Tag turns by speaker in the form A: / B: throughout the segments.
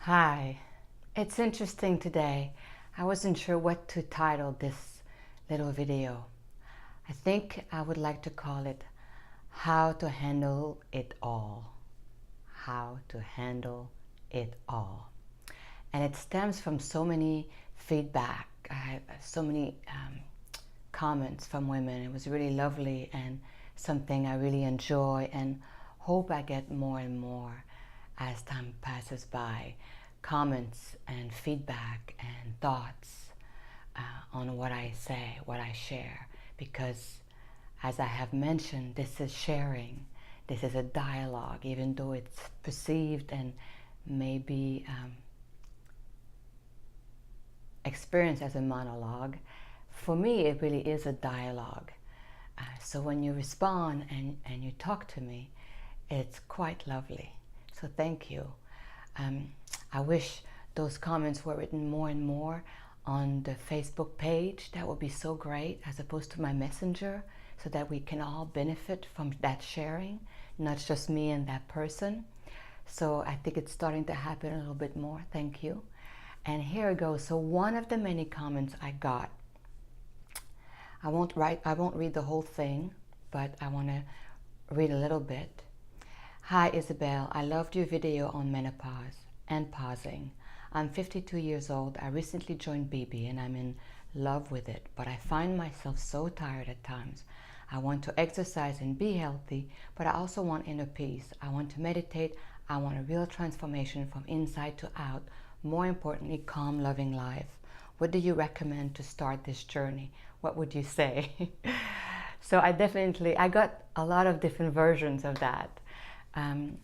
A: Hi, it's interesting today. I wasn't sure what to title this little video. I think I would like to call it How to Handle It All. How to Handle It All. And it stems from so many feedback. I had so many comments from women. It was really lovely and something I really enjoy and hope I get more and more as time passes by. Comments and feedback and thoughts on what I say, what I share, because as I have mentioned, this is sharing. This is a dialogue, even though it's perceived and maybe experienced as a monologue. For me, it really is a dialogue. So when you respond and you talk to me, it's quite lovely. So thank you. I wish those comments were written more and more on the Facebook page. That would be so great, as opposed to my messenger, so that we can all benefit from that sharing, not just me and that person. So I think it's starting to happen a little bit more. Thank you. And here it goes. So one of the many comments I got, I won't read the whole thing, but I want to read a little bit. Hi Isabel, I loved your video on menopause and pausing. I'm 52 years old. I recently joined BB and I'm in love with it, but I find myself so tired at times. I want to exercise and be healthy, but I also want inner peace. I want to meditate. I want a real transformation from inside to out. More importantly, calm, loving life. What do you recommend to start this journey? What would you say? So I got a lot of different versions of that. And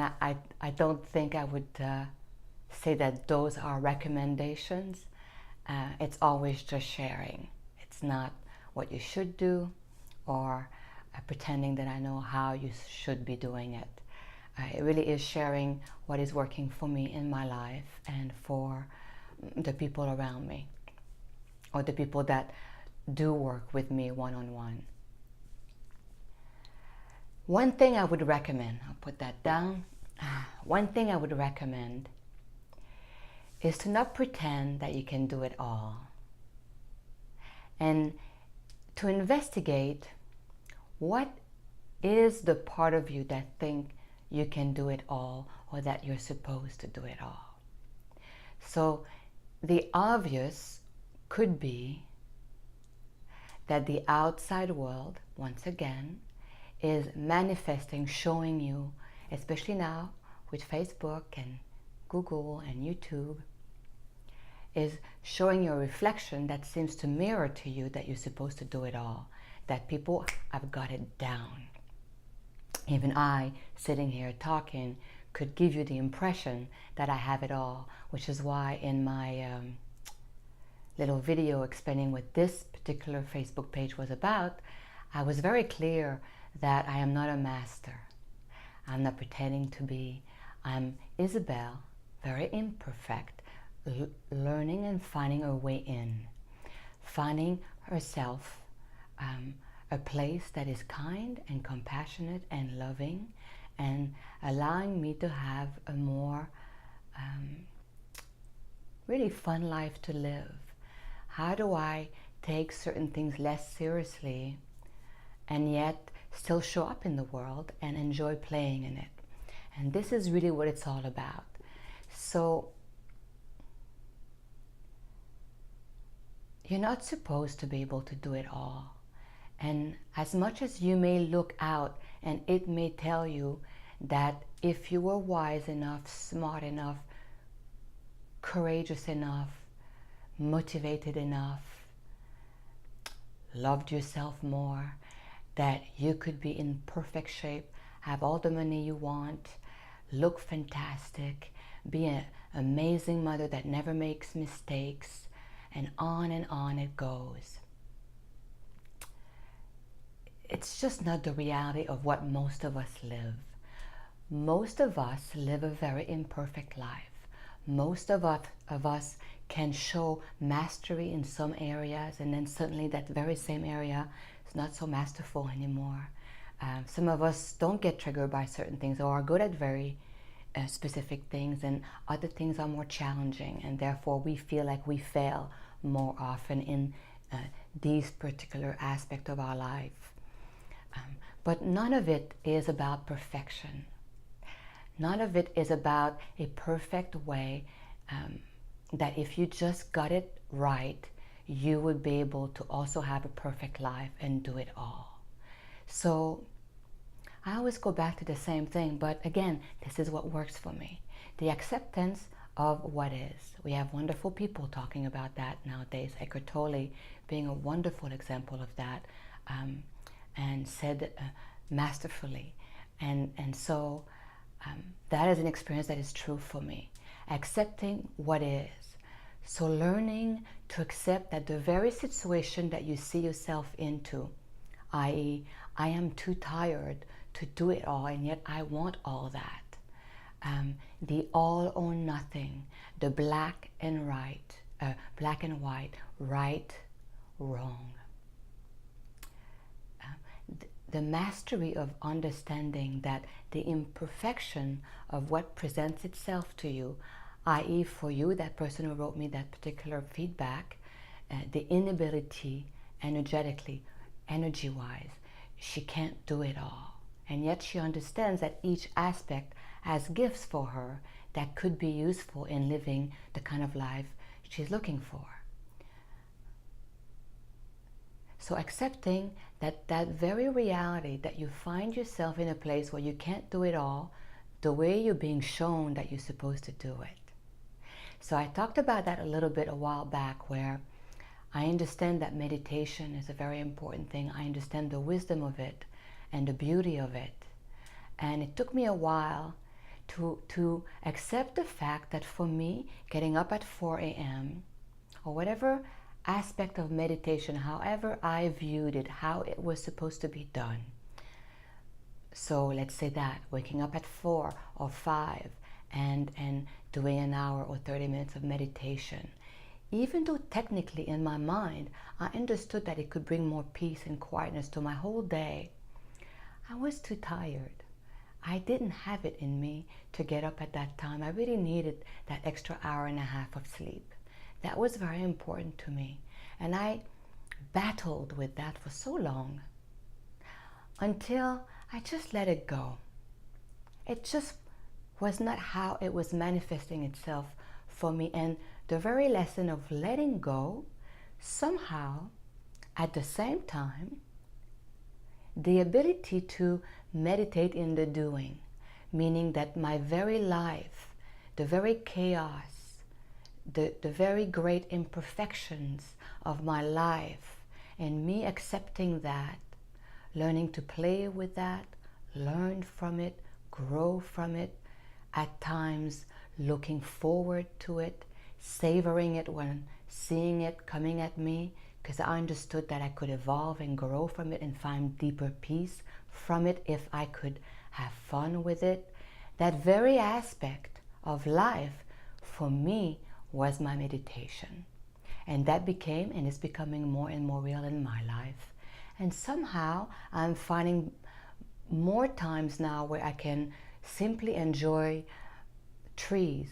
A: I don't think I would say that those are recommendations. It's always just sharing. It's not what you should do or pretending that I know how you should be doing it. It really is sharing what is working for me in my life and for the people around me, or the people that do work with me one-on-one. One thing I would recommend, I'll put that down. One thing I would recommend is to not pretend that you can do it all, and to investigate what is the part of you that think you can do it all, or that you're supposed to do it all. So the obvious could be that the outside world, once again, is manifesting, showing you, especially now with Facebook and Google and YouTube, is showing you a reflection that seems to mirror to you that you're supposed to do it all, that people have got it down. Even I, sitting here talking, could give you the impression that I have it all, which is why in my little video explaining what this particular Facebook page was about, I was very clear that I am not a master. I'm not pretending to be. I'm Isabel, very imperfect, learning and finding her way in, finding herself a place that is kind and compassionate and loving, and allowing me to have a more really fun life to live. How do I take certain things less seriously and yet still show up in the world and enjoy playing in it? And this is really what it's all about. So you're not supposed to be able to do it all. And as much as you may look out and it may tell you that if you were wise enough, smart enough, courageous enough, motivated enough, loved yourself more, that you could be in perfect shape, have all the money you want, look fantastic, be an amazing mother that never makes mistakes, and on it goes. It's just not the reality of what most of us live. Most of us live a very imperfect life. Most of us can show mastery in some areas, and then suddenly that very same area is not so masterful anymore. Some of us don't get triggered by certain things, or are good at very specific things, and other things are more challenging, and therefore we feel like we fail more often in these particular aspects of our life. But none of it is about perfection. None of it is about a perfect way that if you just got it right, you would be able to also have a perfect life and do it all. So I always go back to the same thing, but again, this is what works for me. The acceptance of what is. We have wonderful people talking about that nowadays. Eckhart Tolle being a wonderful example of that, and said masterfully. And so that is an experience that is true for me. Accepting what is. So learning to accept that the very situation that you see yourself into, i.e., I am too tired to do it all, and yet I want all that. The all or nothing, the black and white, right, wrong. The mastery of understanding that the imperfection of what presents itself to you, i.e. for you, that person who wrote me that particular feedback, the inability energetically, energy-wise, she can't do it all. And yet she understands that each aspect has gifts for her that could be useful in living the kind of life she's looking for. So accepting that very reality that you find yourself in a place where you can't do it all the way you're being shown that you're supposed to do it. So I talked about that a little bit a while back, where I understand that meditation is a very important thing. I understand the wisdom of it and the beauty of it. And it took me a while to accept the fact that for me, getting up at 4 a.m. or whatever aspect of meditation, however I viewed it, how it was supposed to be done. So let's say that, waking up at 4 or 5 and doing an hour or 30 minutes of meditation. Even though technically in my mind, I understood that it could bring more peace and quietness to my whole day, I was too tired. I didn't have it in me to get up at that time. I really needed that extra hour and a half of sleep. That was very important to me. And I battled with that for so long until I just let it go. It just was not how it was manifesting itself for me. And the very lesson of letting go, somehow, at the same time, the ability to meditate in the doing, meaning that my very life, the very chaos, the very great imperfections of my life, and me accepting that, learning to play with that, learn from it, grow from it, at times looking forward to it, savoring it when seeing it coming at me, because I understood that I could evolve and grow from it and find deeper peace from it if I could have fun with it. That very aspect of life for me was my meditation. And that became and is becoming more and more real in my life. And somehow I'm finding more times now where I can simply enjoy trees.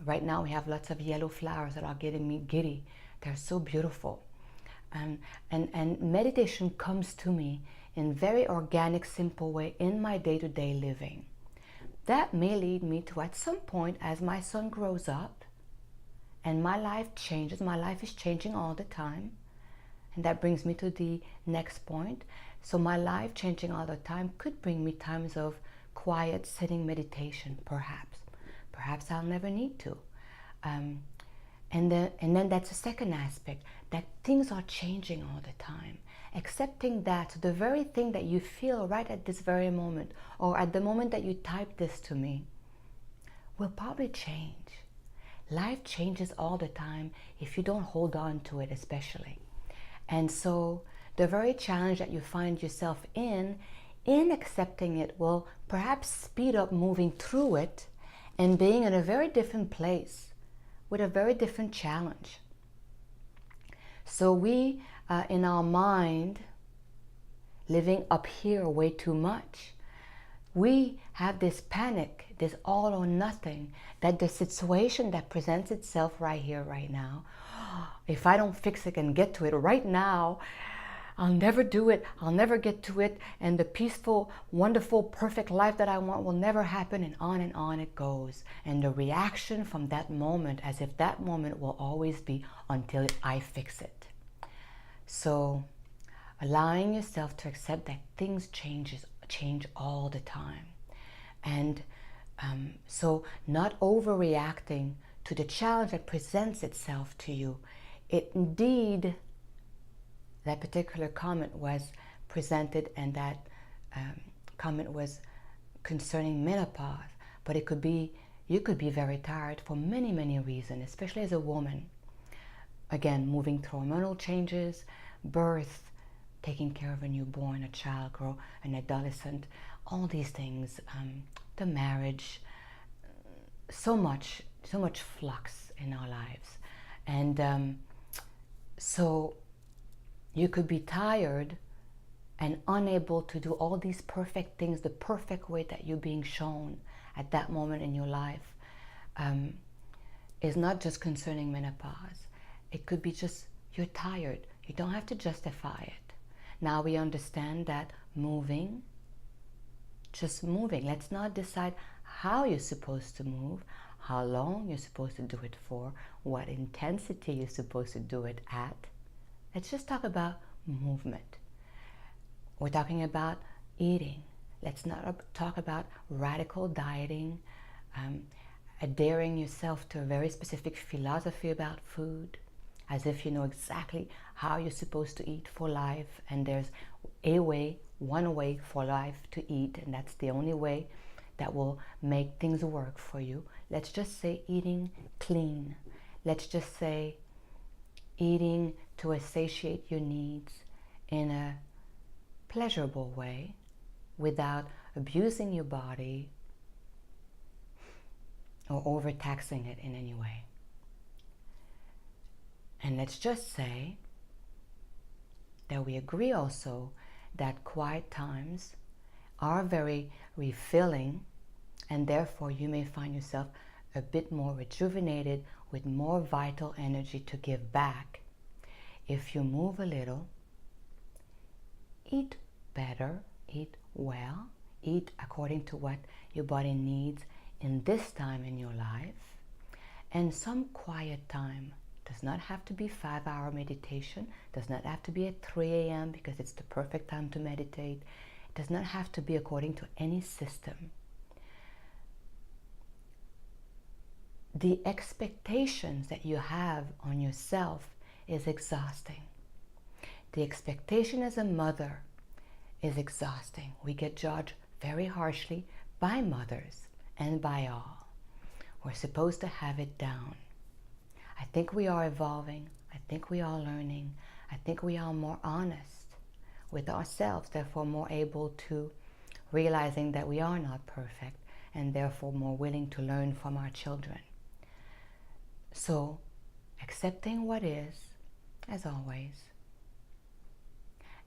A: Right now we have lots of yellow flowers that are getting me giddy. They're so beautiful. And meditation comes to me in very organic, simple way in my day-to-day living. That may lead me to, at some point, as my son grows up and my life changes, my life is changing all the time, and that brings me to the next point. So my life changing all the time could bring me times of quiet sitting meditation, perhaps. Perhaps I'll never need to. And then that's a second aspect, that things are changing all the time. Accepting that the very thing that you feel right at this very moment, or at the moment that you type this to me, will probably change. Life changes all the time if you don't hold on to it, especially. And so the very challenge that you find yourself in accepting it will perhaps speed up moving through it and being in a very different place with a very different challenge. So we, in our mind, living up here way too much, we have this panic, this all or nothing, that the situation that presents itself right here, right now, if I don't fix it and get to it right now, I'll never do it, I'll never get to it, and the peaceful, wonderful, perfect life that I want will never happen, and on it goes. And the reaction from that moment, as if that moment will always be until I fix it. So allowing yourself to accept that things change all the time. And so not overreacting to the challenge that presents itself to you. It indeed, that particular comment was presented, and that comment was concerning menopause, but it could be, you could be very tired for many, many reasons, especially as a woman. Again, moving through hormonal changes, birth, taking care of a newborn, a child, an adolescent, all these things, the marriage, so much flux in our lives. And so you could be tired and unable to do all these perfect things the perfect way that you're being shown at that moment in your life. Is not just concerning menopause. It could be just you're tired. You don't have to justify it. Now we understand that moving, just moving. Let's not decide how you're supposed to move, how long you're supposed to do it for, what intensity you're supposed to do it at. Let's just talk about movement. We're talking about eating. Let's not talk about radical dieting, adhering yourself to a very specific philosophy about food, as if you know exactly how you're supposed to eat for life, and there's a way, one way for life to eat, and that's the only way that will make things work for you. Let's just say eating clean. Let's just say eating to satiate your needs in a pleasurable way without abusing your body or overtaxing it in any way. And let's just say that we agree also that quiet times are very refilling, and therefore you may find yourself a bit more rejuvenated with more vital energy to give back if you move a little, eat better, eat well, eat according to what your body needs in this time in your life, and some quiet time. Does not have to be 5-hour meditation, does not have to be at 3 a.m. because it's the perfect time to meditate. It does not have to be according to any system. The expectations that you have on yourself is exhausting. The expectation as a mother is exhausting. We get judged very harshly by mothers and by all. We're supposed to have it down. I think we are evolving. I think we are learning. I think we are more honest with ourselves, therefore more able to realizing that we are not perfect, and therefore more willing to learn from our children. So, accepting what is, as always,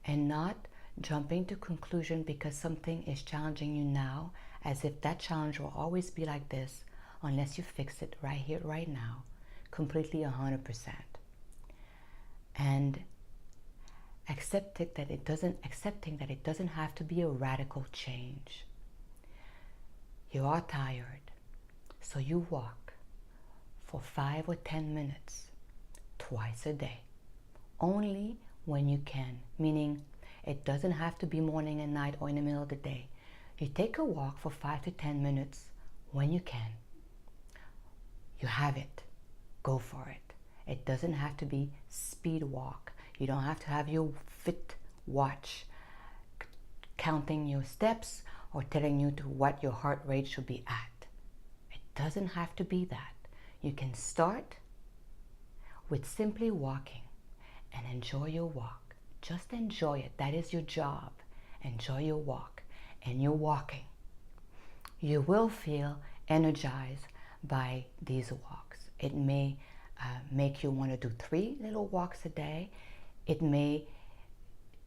A: and not jumping to conclusion because something is challenging you now, as if that challenge will always be like this unless you fix it right here, right now, completely 100%. And accepting that it doesn't have to be a radical change. You are tired, so you walk for 5 or 10 minutes twice a day, only when you can, meaning it doesn't have to be morning and night or in the middle of the day. You take a walk for 5 to 10 minutes when you can. You have it. Go for it. It doesn't have to be speed walk. You don't have to have your Fit watch counting your steps or telling you to what your heart rate should be at. It doesn't have to be that. You can start with simply walking and enjoy your walk. Just enjoy it. That is your job. Enjoy your walk. And you're walking. You will feel energized by these walks. It may make you want to do 3 little walks a day. It may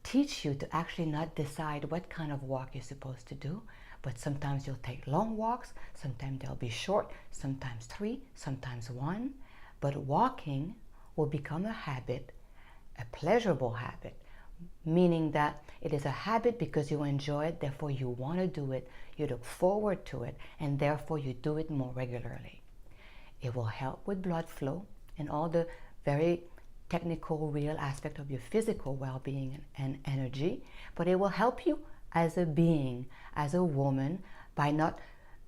A: teach you to actually not decide what kind of walk you're supposed to do, But sometimes you'll take long walks, sometimes they'll be short, sometimes 3, sometimes 1. But walking will become a habit, a pleasurable habit, meaning that it is a habit because you enjoy it, therefore you want to do it, you look forward to it, and therefore you do it more regularly. It will help with blood flow and all the very technical, real aspect of your physical well-being and energy, but it will help you as a being, as a woman, by not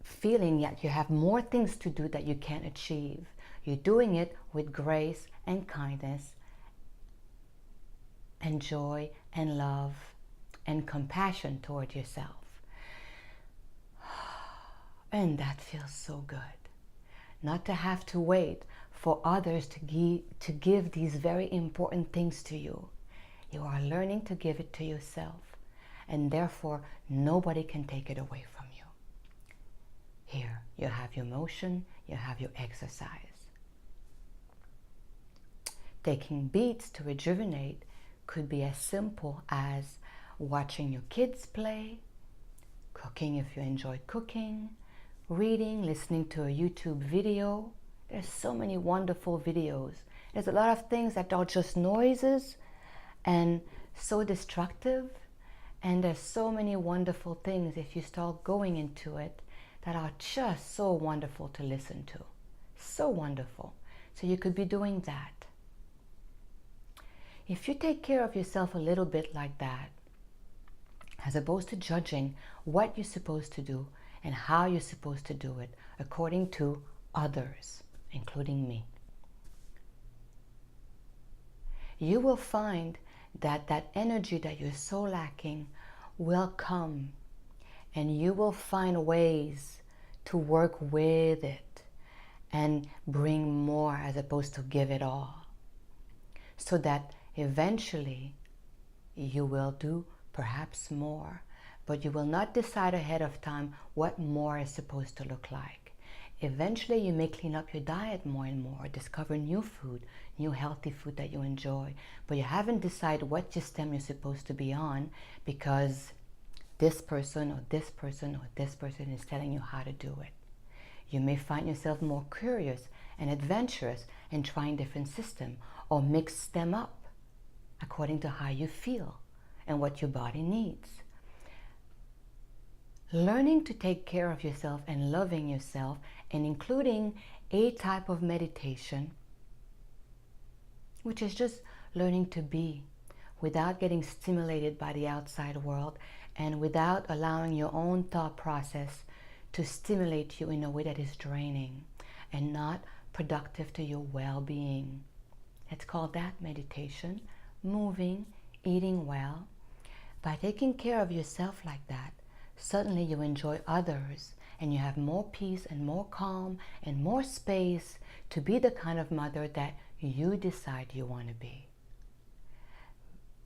A: feeling that you have more things to do that you can't achieve. You're doing it with grace and kindness and joy and love and compassion toward yourself. And that feels so good. Not to have to wait for others to give these very important things to you. You are learning to give it to yourself, and therefore nobody can take it away from you. Here, you have your motion, you have your exercise. Taking beats to rejuvenate could be as simple as watching your kids play, cooking if you enjoy cooking, reading, listening to a YouTube video. There's so many wonderful videos. There's a lot of things that are just noises and so destructive, and there's so many wonderful things if you start going into it that are just so wonderful to listen to. So wonderful. So you could be doing that. If you take care of yourself a little bit like that, as opposed to judging what you're supposed to do and how you're supposed to do it according to others, including me, you will find that that energy that you're so lacking will come, and you will find ways to work with it and bring more as opposed to give it all, so that eventually you will do perhaps more, but you will not decide ahead of time what more is supposed to look like. Eventually you may clean up your diet more and more, discover new food, new healthy food that you enjoy, but you haven't decided what system you're supposed to be on because this person or this person or this person is telling you how to do it. You may find yourself more curious and adventurous in trying different systems, or mix them up according to how you feel and what your body needs. Learning to take care of yourself and loving yourself, and including a type of meditation, which is just learning to be without getting stimulated by the outside world and without allowing your own thought process to stimulate you in a way that is draining and not productive to your well-being. It's called that meditation, moving, eating well. By taking care of yourself like that, suddenly you enjoy others, and you have more peace and more calm and more space to be the kind of mother that you decide you want to be,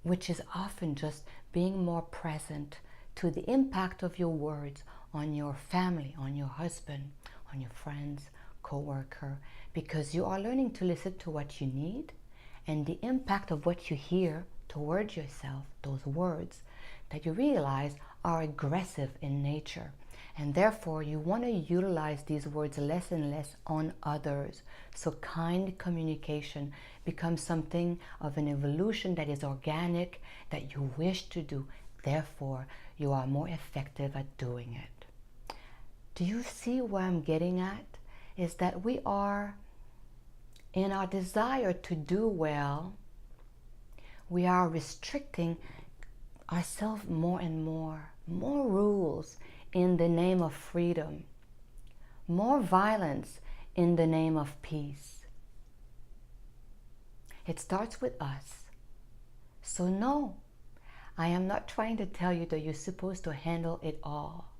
A: which is often just being more present to the impact of your words on your family, on your husband, on your friends, co-worker, because you are learning to listen to what you need and the impact of what you hear towards yourself, those words that you realize are aggressive in nature. And therefore, you want to utilize these words less and less on others. So kind communication becomes something of an evolution that is organic, that you wish to do. Therefore, you are more effective at doing it. Do you see where I'm getting at? Is that we are, in our desire to do well, we are restricting ourselves more and more rules in the name of freedom, more violence in the name of peace. It starts with us. So no, I am not trying to tell you that you're supposed to handle it all.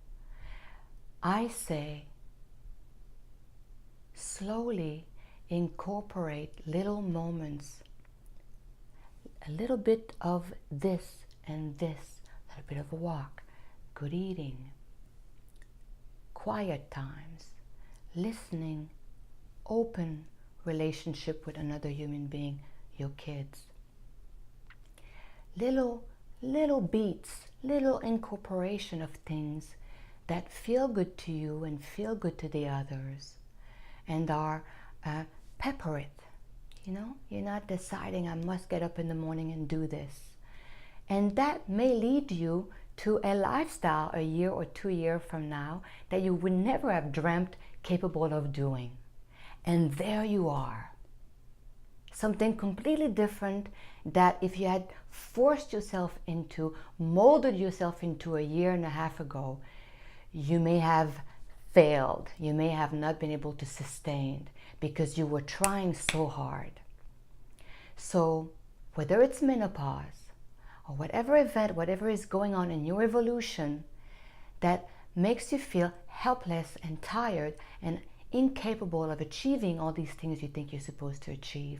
A: I say, slowly incorporate little moments, a little bit of this and this, a little bit of a walk, good eating, quiet times, listening, open relationship with another human being, your kids. Little beats, little incorporation of things that feel good to you and feel good to the others, and are pepper it. You know, you're not deciding I must get up in the morning and do this. And that may lead you to a lifestyle a year or 2 years from now that you would never have dreamt capable of doing. And there you are. Something completely different that if you had forced yourself into, molded yourself into a year and a half ago, you may have failed. You may have not been able to sustain because you were trying so hard. So whether it's menopause or whatever event, whatever is going on in your evolution that makes you feel helpless and tired and incapable of achieving all these things you think you're supposed to achieve,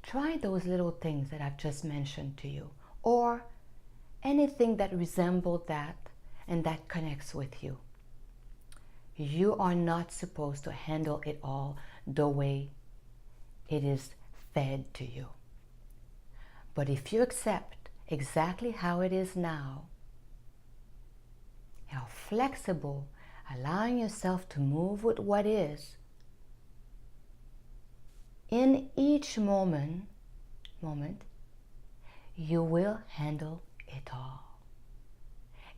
A: try those little things that I've just mentioned to you, or anything that resembles that and that connects with you. You are not supposed to handle it all the way it is fed to you. But if you accept exactly how it is now, how flexible, allowing yourself to move with what is, in each moment, you will handle it all.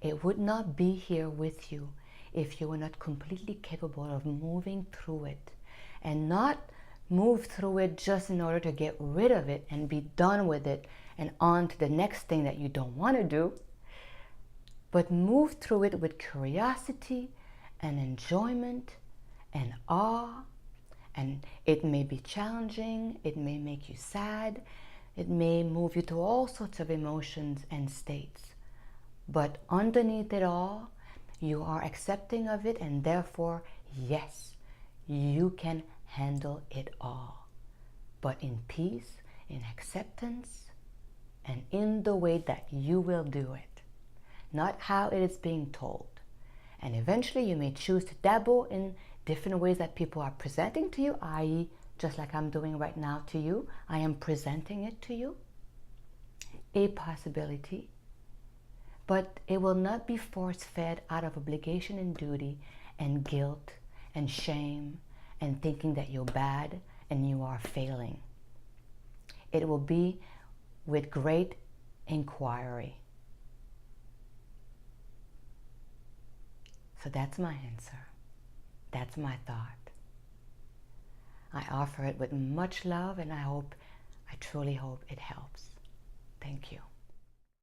A: It would not be here with you if you were not completely capable of moving through it, and not move through it just in order to get rid of it and be done with it and on to the next thing that you don't want to do, but move through it with curiosity and enjoyment and awe. And it may be challenging, it may make you sad, it may move you to all sorts of emotions and states. But underneath it all, you are accepting of it, and therefore, yes, you can handle it all. But in peace, in acceptance, and in the way that you will do it, not how it is being told. And eventually you may choose to dabble in different ways that people are presenting to you, i.e., just like I'm doing right now to you, I am presenting it to you, a possibility. But it will not be force-fed out of obligation and duty and guilt and shame and thinking that you're bad and you are failing. It will be with great inquiry. So that's my answer. That's my thought. I offer it with much love, and I truly hope it helps. Thank you.